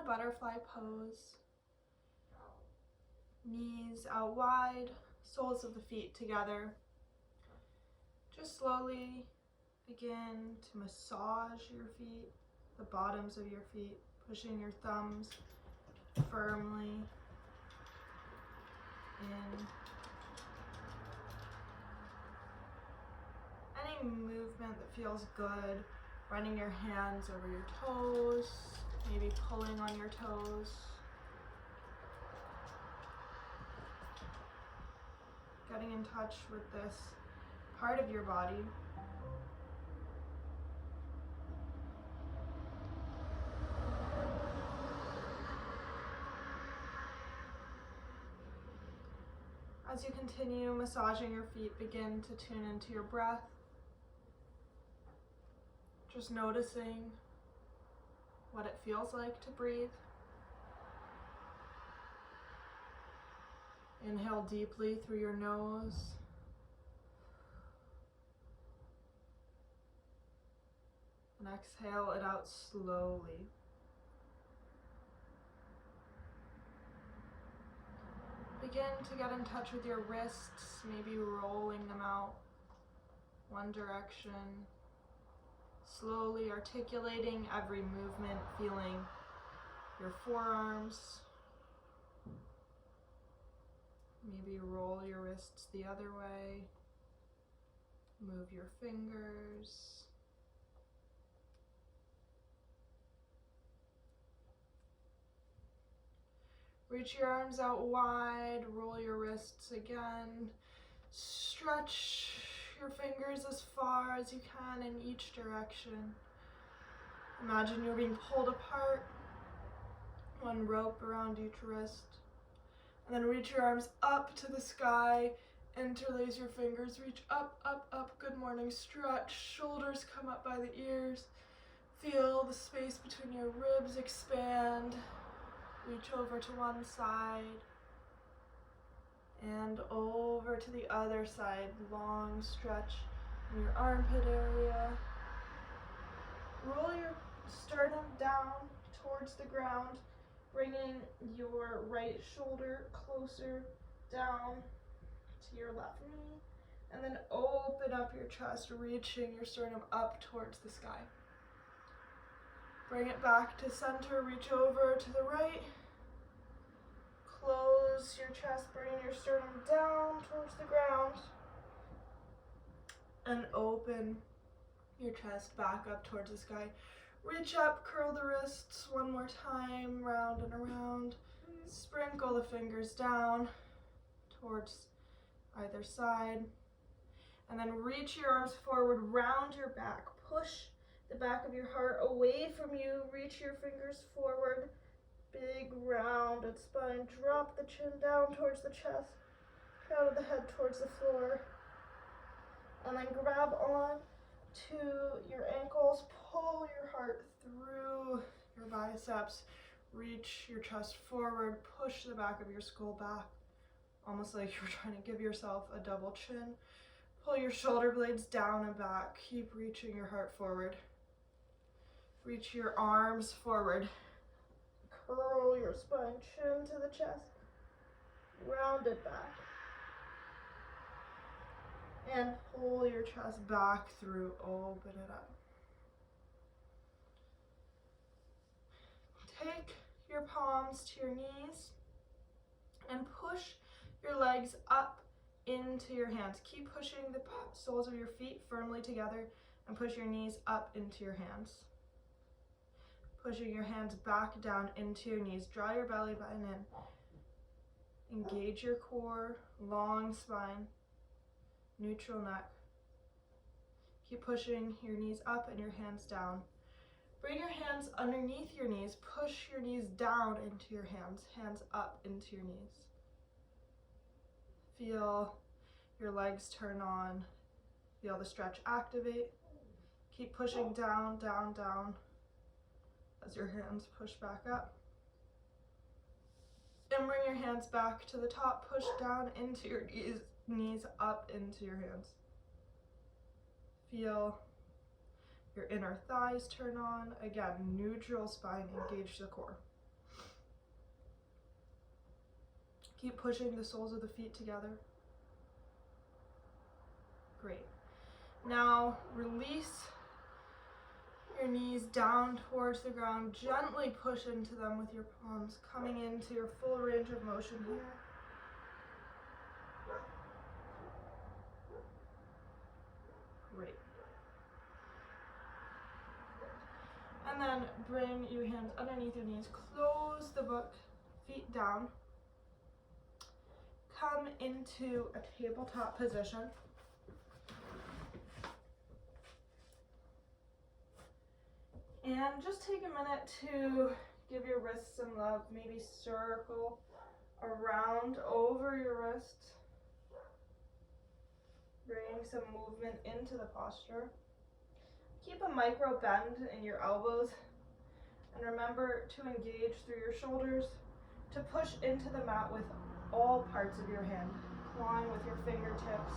butterfly pose. Knees out wide, soles of the feet together. Just slowly begin to massage your feet, the bottoms of your feet, pushing your thumbs firmly in. Any movement that feels good, running your hands over your toes, maybe pulling on your toes. Getting in touch with this part of your body. As you continue massaging your feet, begin to tune into your breath. Just noticing what it feels like to breathe. Inhale deeply through your nose. And exhale it out slowly. Begin to get in touch with your wrists, maybe rolling them out one direction. Slowly articulating every movement, feeling your forearms. Maybe roll your wrists the other way. Move your fingers. Reach your arms out wide, roll your wrists again. Stretch your fingers as far as you can in each direction. Imagine you're being pulled apart, one rope around each wrist. And then reach your arms up to the sky, interlace your fingers, reach up, up, up. Good morning, stretch, shoulders come up by the ears. Feel the space between your ribs expand. Reach over to one side and over to the other side. Long stretch in your armpit area. Roll your sternum down towards the ground, bringing your right shoulder closer down to your left knee. And then open up your chest, reaching your sternum up towards the sky. Bring it back to center, reach over to the right. Close your chest, bring your sternum down towards the ground. And open your chest back up towards the sky. Reach up, curl the wrists one more time, round and around. Sprinkle the fingers down towards either side. And then reach your arms forward, round your back. Push the back of your heart away from you. Reach your fingers forward. Big rounded spine. Drop the chin down towards the chest. Crown of the head towards the floor. And then grab on to your ankles. Pull your heart through your biceps. Reach your chest forward. Push the back of your skull back. Almost like you're trying to give yourself a double chin. Pull your shoulder blades down and back. Keep reaching your heart forward. Reach your arms forward. Curl your spine, chin to the chest. Round it back. And pull your chest back through. Open it up. Take your palms to your knees and push your legs up into your hands. Keep pushing the soles of your feet firmly together and push your knees up into your hands. Pushing your hands back down into your knees. Draw your belly button in. Engage your core, long spine, neutral neck. Keep pushing your knees up and your hands down. Bring your hands underneath your knees. Push your knees down into your hands. Hands up into your knees. Feel your legs turn on. Feel the stretch activate. Keep pushing down, down, down as your hands push back up. And bring your hands back to the top. Push down into your knees up into your hands. Feel your inner thighs turn on. Again, neutral spine, engage the core. Keep pushing the soles of the feet together. Great. Now release your knees down towards the ground. Gently push into them with your palms, coming into your full range of motion here. Great. And then bring your hands underneath your knees. Close the book, feet down. Come into a tabletop position. And just take a minute to give your wrists some love. Maybe circle around over your wrists. Bring some movement into the posture. Keep a micro bend in your elbows. And remember to engage through your shoulders, to push into the mat with all parts of your hand, clawing with your fingertips,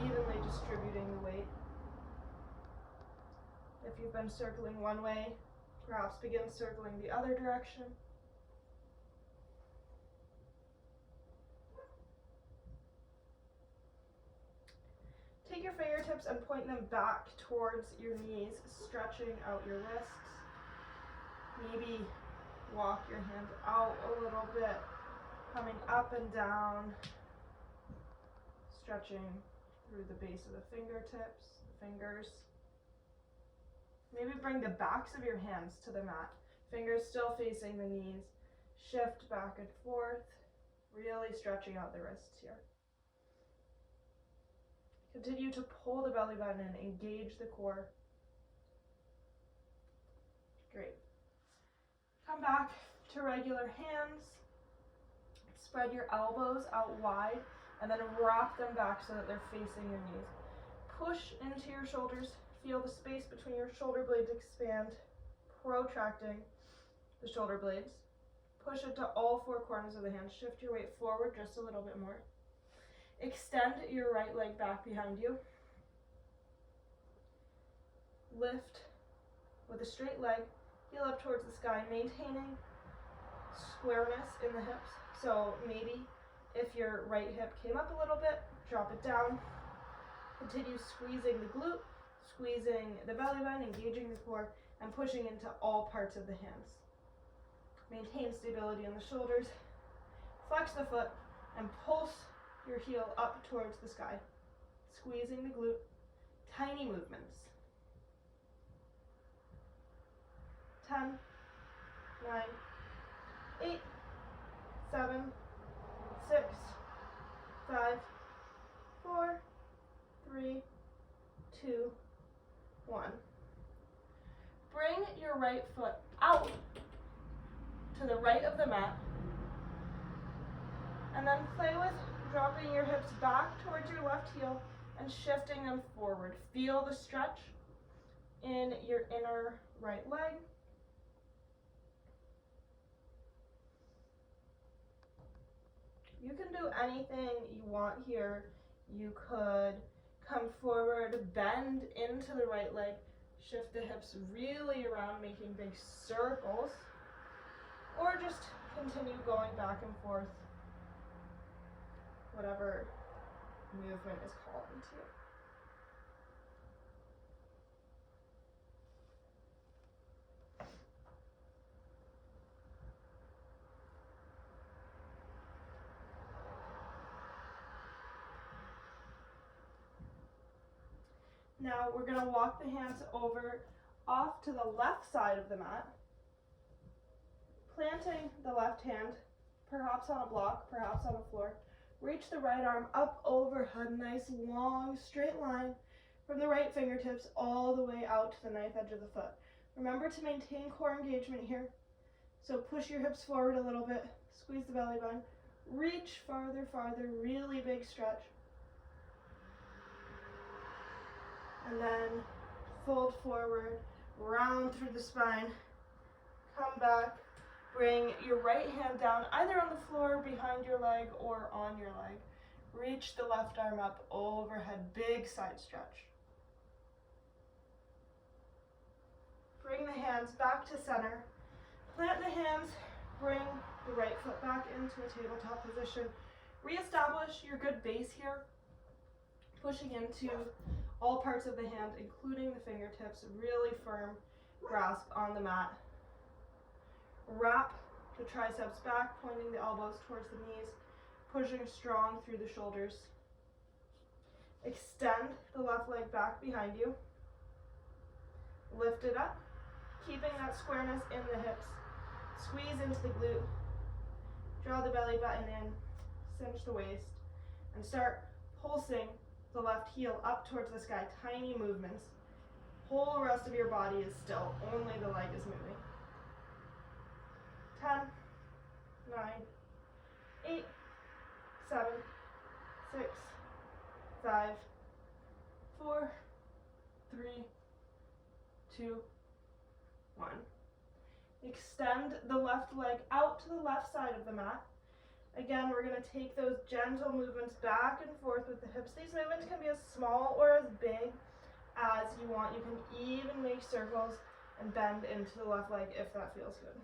evenly distributing the weight. If you've been circling one way, perhaps begin circling the other direction. Take your fingertips and point them back towards your knees, stretching out your wrists. Maybe walk your hands out a little bit, coming up and down, stretching through the base of the fingertips, the fingers. Maybe bring the backs of your hands to the mat, fingers still facing the knees. Shift back and forth, really stretching out the wrists here. Continue to pull the belly button and engage the core. Great. Come back to regular hands. Spread your elbows out wide and then wrap them back so that they're facing your knees. Push into your shoulders. Feel the space between your shoulder blades expand, protracting the shoulder blades. Push it to all four corners of the hands. Shift your weight forward just a little bit more. Extend your right leg back behind you. Lift with a straight leg, heel up towards the sky, maintaining squareness in the hips. So maybe if your right hip came up a little bit, drop it down. Continue squeezing the glute, squeezing the belly button, engaging the core, and pushing into all parts of the hands. Maintain stability in the shoulders. Flex the foot and pulse your heel up towards the sky, squeezing the glute. Tiny movements. 10, 9, 8, 7, 6, 5, 4, 3, 2, 1. Bring your right foot out to the right of the mat, and then play with dropping your hips back towards your left heel and shifting them forward. Feel the stretch in your inner right leg. You can do anything you want here. You could come forward, bend into the right leg, shift the hips really around, making big circles, or just continue going back and forth, whatever movement is calling to you. Now we're going to walk the hands over off to the left side of the mat, planting the left hand, perhaps on a block, perhaps on the floor. Reach the right arm up overhead, nice long straight line from the right fingertips all the way out to the knife edge of the foot. Remember to maintain core engagement here. So push your hips forward a little bit, squeeze the belly button, reach farther, farther, really big stretch. And then fold forward, round through the spine, come back, bring your right hand down either on the floor, behind your leg, or on your leg. Reach the left arm up overhead, big side stretch. Bring the hands back to center. Plant the hands Bring the right foot back into a tabletop position. Reestablish your good base here, pushing into all parts of the hand, including the fingertips, really firm grasp on the mat. Wrap the triceps back, pointing the elbows towards the knees, pushing strong through the shoulders. Extend the left leg back behind you. Lift it up, keeping that squareness in the hips. Squeeze into the glute. Draw the belly button in, cinch the waist, and start pulsing the left heel up towards the sky. Tiny movements. Whole rest of your body is still, only the leg is moving. 10, 9, 8, 7, 6, 5, 4, 3, 2, 1. Extend the left leg out to the left side of the mat. Again, we're going to take those gentle movements back and forth with the hips. These movements can be as small or as big as you want. You can even make circles and bend into the left leg if that feels good.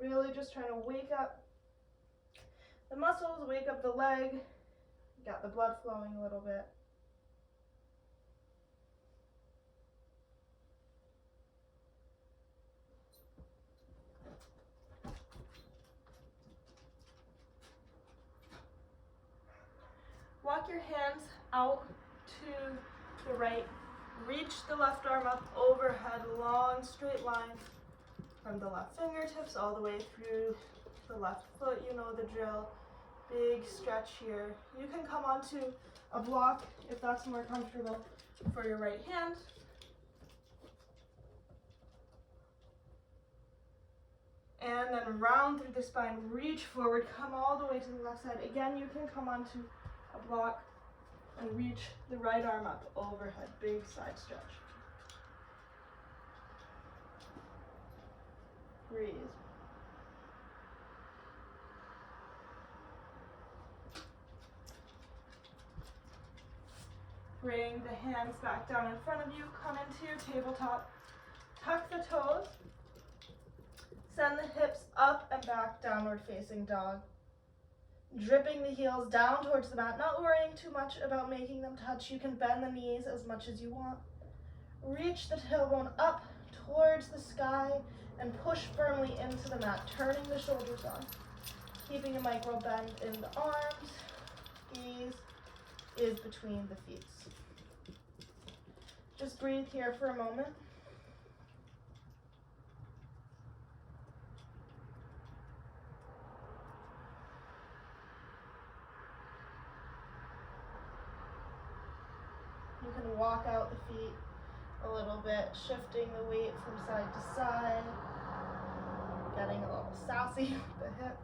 Really just trying to wake up the muscles, wake up the leg, get the blood flowing a little bit. Walk your hands out to the right. Reach the left arm up overhead, long straight line from the left fingertips all the way through the left foot. You know the drill. Big stretch here. You can come onto a block if that's more comfortable for your right hand. And then round through the spine, reach forward, come all the way to the left side. Again, you can come onto a block and reach the right arm up overhead, big side stretch. Breathe. Bring the hands back down in front of you, come into your tabletop, tuck the toes, send the hips up and back, downward facing dog. Dripping the heels down towards the mat, not worrying too much about making them touch. You can bend the knees as much as you want. Reach the tailbone up towards the sky and push firmly into the mat, turning the shoulders on. Keeping a micro bend in the arms. Ease is between the feet. Just breathe here for a moment. You can walk out the feet a little bit, shifting the weight from side to side, getting a little sassy with the hips.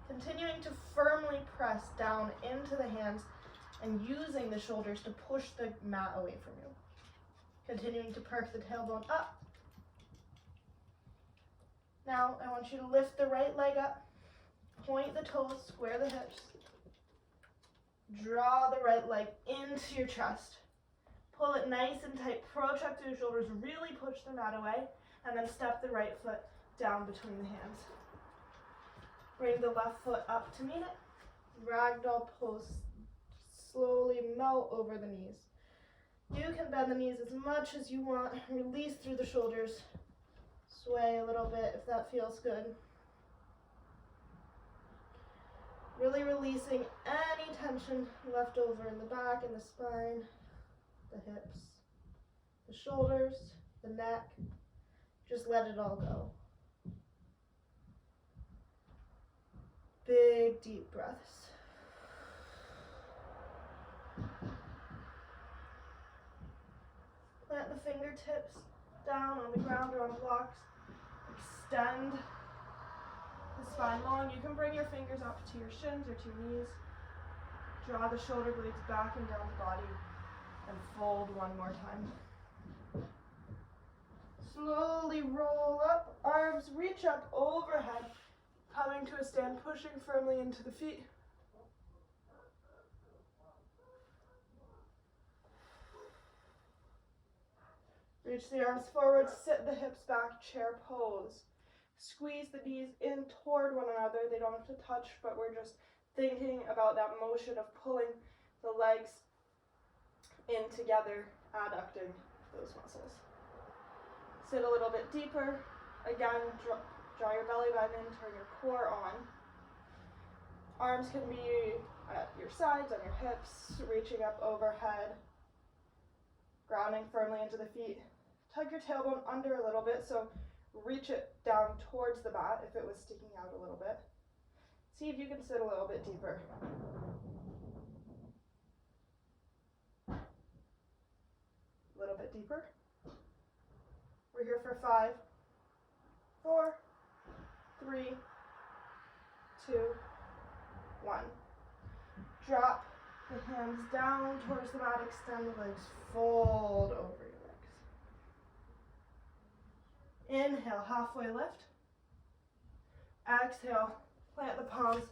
Continuing to firmly press down into the hands and using the shoulders to push the mat away from you. Continuing to perk the tailbone up. Now I want you to lift the right leg up, point the toes, square the hips. Draw the right leg into your chest. Pull it nice and tight, protract through your shoulders, really push the mat away, and then step the right foot down between the hands. Bring the left foot up to meet it. Ragdoll pose. Slowly melt over the knees. You can bend the knees as much as you want. Release through the shoulders. Sway a little bit if that feels good. Really releasing any tension left over in the back, in the spine, the hips, the shoulders, the neck. Just let it all go. Big, deep breaths. Plant the fingertips down on the ground or on blocks. Extend the spine long. You can bring your fingers up to your shins or to your knees. Draw the shoulder blades back and down the body and fold one more time. Slowly roll up, arms reach up overhead, coming to a stand, pushing firmly into the feet. Reach the arms forward, sit the hips back, chair pose. Squeeze the knees in toward one another. They don't have to touch, but we're just thinking about that motion of pulling the legs in together, adducting those muscles. Sit a little bit deeper. Again, draw your belly button in, turn your core on. Arms can be at your sides, on your hips, reaching up overhead, grounding firmly into the feet. Tug your tailbone under a little bit, so reach it down towards the mat if it was sticking out a little bit. See if you can sit a little bit deeper. A little bit deeper. We're here for 5, 4, 3, 2, 1. Drop the hands down towards the mat, extend the legs, fold over your legs. Inhale, halfway lift. Exhale, plant the palms,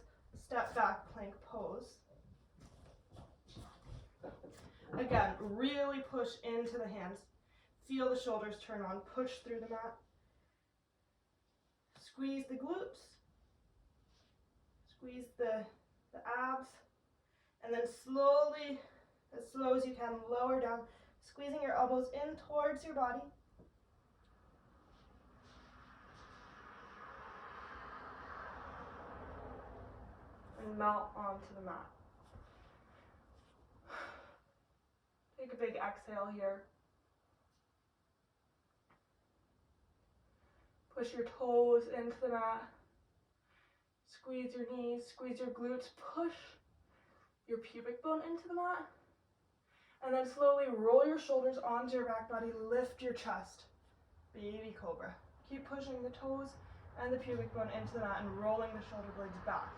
step back, plank pose. Again, really push into the hands. Feel the shoulders turn on, push through the mat. Squeeze the glutes. Squeeze the abs. And then slowly, as slow as you can, lower down, squeezing your elbows in towards your body. And melt onto the mat. Take a big exhale here. Push your toes into the mat. Squeeze your knees, squeeze your glutes, push your pubic bone into the mat. And then slowly roll your shoulders onto your back body, lift your chest. Baby cobra. Keep pushing the toes and the pubic bone into the mat and rolling the shoulder blades back.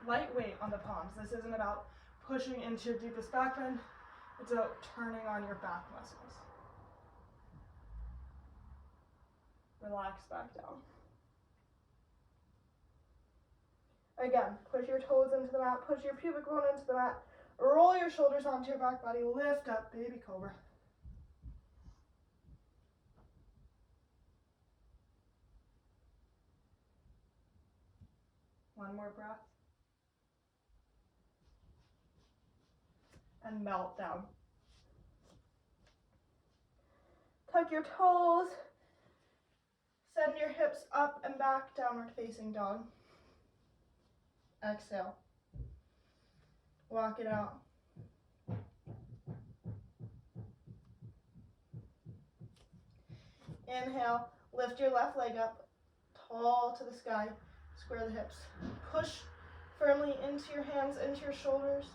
Lightweight on the palms. This isn't about pushing into your deepest back bend. It's about turning on your back muscles. Relax back down. Again, push your toes into the mat, push your pubic bone into the mat, roll your shoulders onto your back body, lift up, baby cobra. One more breath. And melt down. Tuck your toes. Send your hips up and back, downward facing dog. Exhale. Walk it out. Inhale, lift your left leg up, tall to the sky, square the hips. Push firmly into your hands, into your shoulders.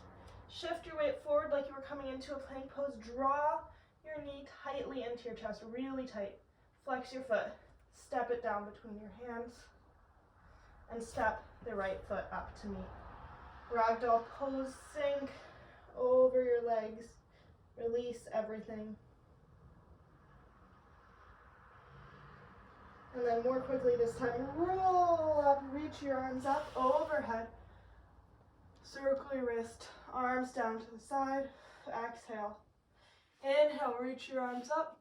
Shift your weight forward like you were coming into a plank pose. Draw your knee tightly into your chest, really tight. Flex your foot. Step it down between your hands. And step the right foot up to meet. Ragdoll pose, sink over your legs. Release everything. And then more quickly this time, roll up, reach your arms up overhead. Circle your wrist, arms down to the side. Exhale. Inhale, reach your arms up.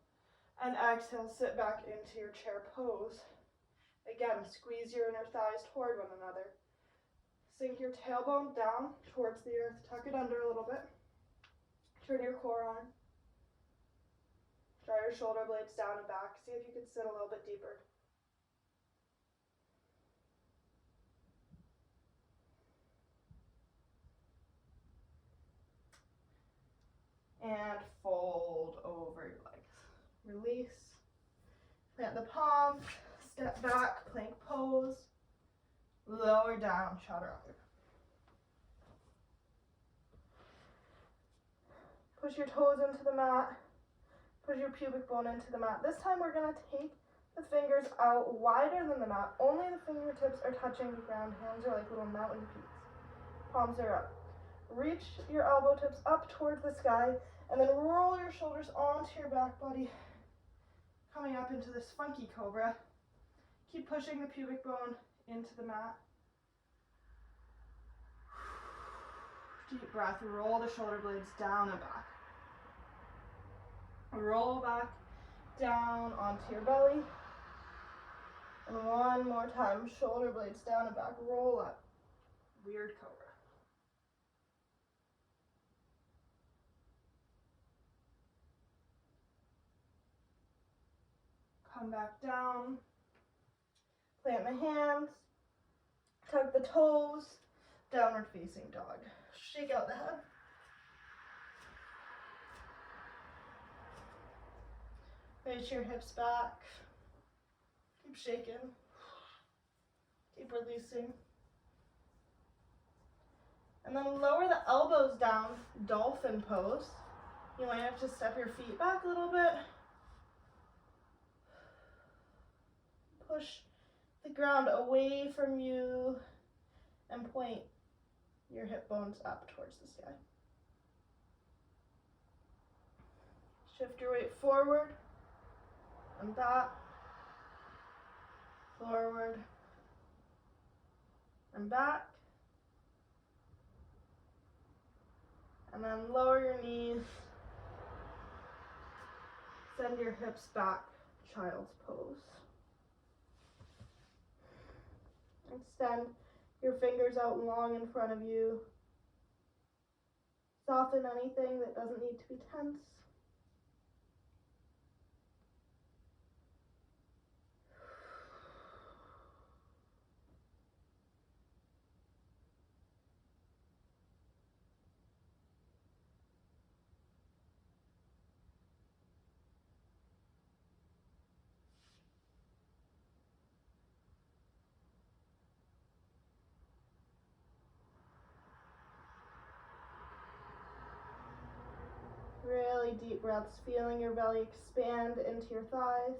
And exhale, sit back into your chair pose. Again, squeeze your inner thighs toward one another. Sink your tailbone down towards the earth. Tuck it under a little bit. Turn your core on. Draw your shoulder blades down and back. See if you can sit a little bit deeper. And fold over your legs. Release. Plant the palms. Step back, plank pose. Lower down, chaturanga. Push your toes into the mat. Push your pubic bone into the mat. This time we're going to take the fingers out wider than the mat. Only the fingertips are touching the ground. Hands are like little mountain peaks. Palms are up. Reach your elbow tips up towards the sky, and then roll your shoulders onto your back body, coming up into this funky cobra. Keep pushing the pubic bone into the mat. Deep breath, roll the shoulder blades down and back. Roll back down onto your belly. And one more time, shoulder blades down and back, roll up. Weird cobra. Come back down. Plant the hands. Tug the toes. Downward facing dog. Shake out the head. Raise your hips back. Keep shaking. Keep releasing. And then lower the elbows down, dolphin pose. You might have to step your feet back a little bit. Push the ground away from you and point your hip bones up towards the sky. Shift your weight forward and back, forward and back. And then lower your knees, send your hips back, child's pose. Extend your fingers out long in front of you. Soften anything that doesn't need to be tense. Really deep breaths, feeling your belly expand into your thighs.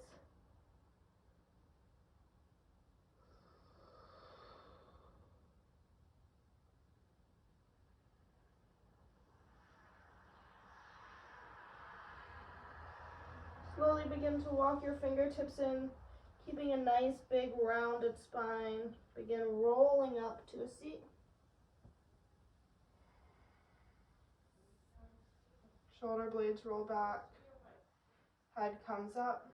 Slowly begin to walk your fingertips in, keeping a nice big rounded spine. Begin rolling up to a seat. Shoulder blades roll back. Head comes up.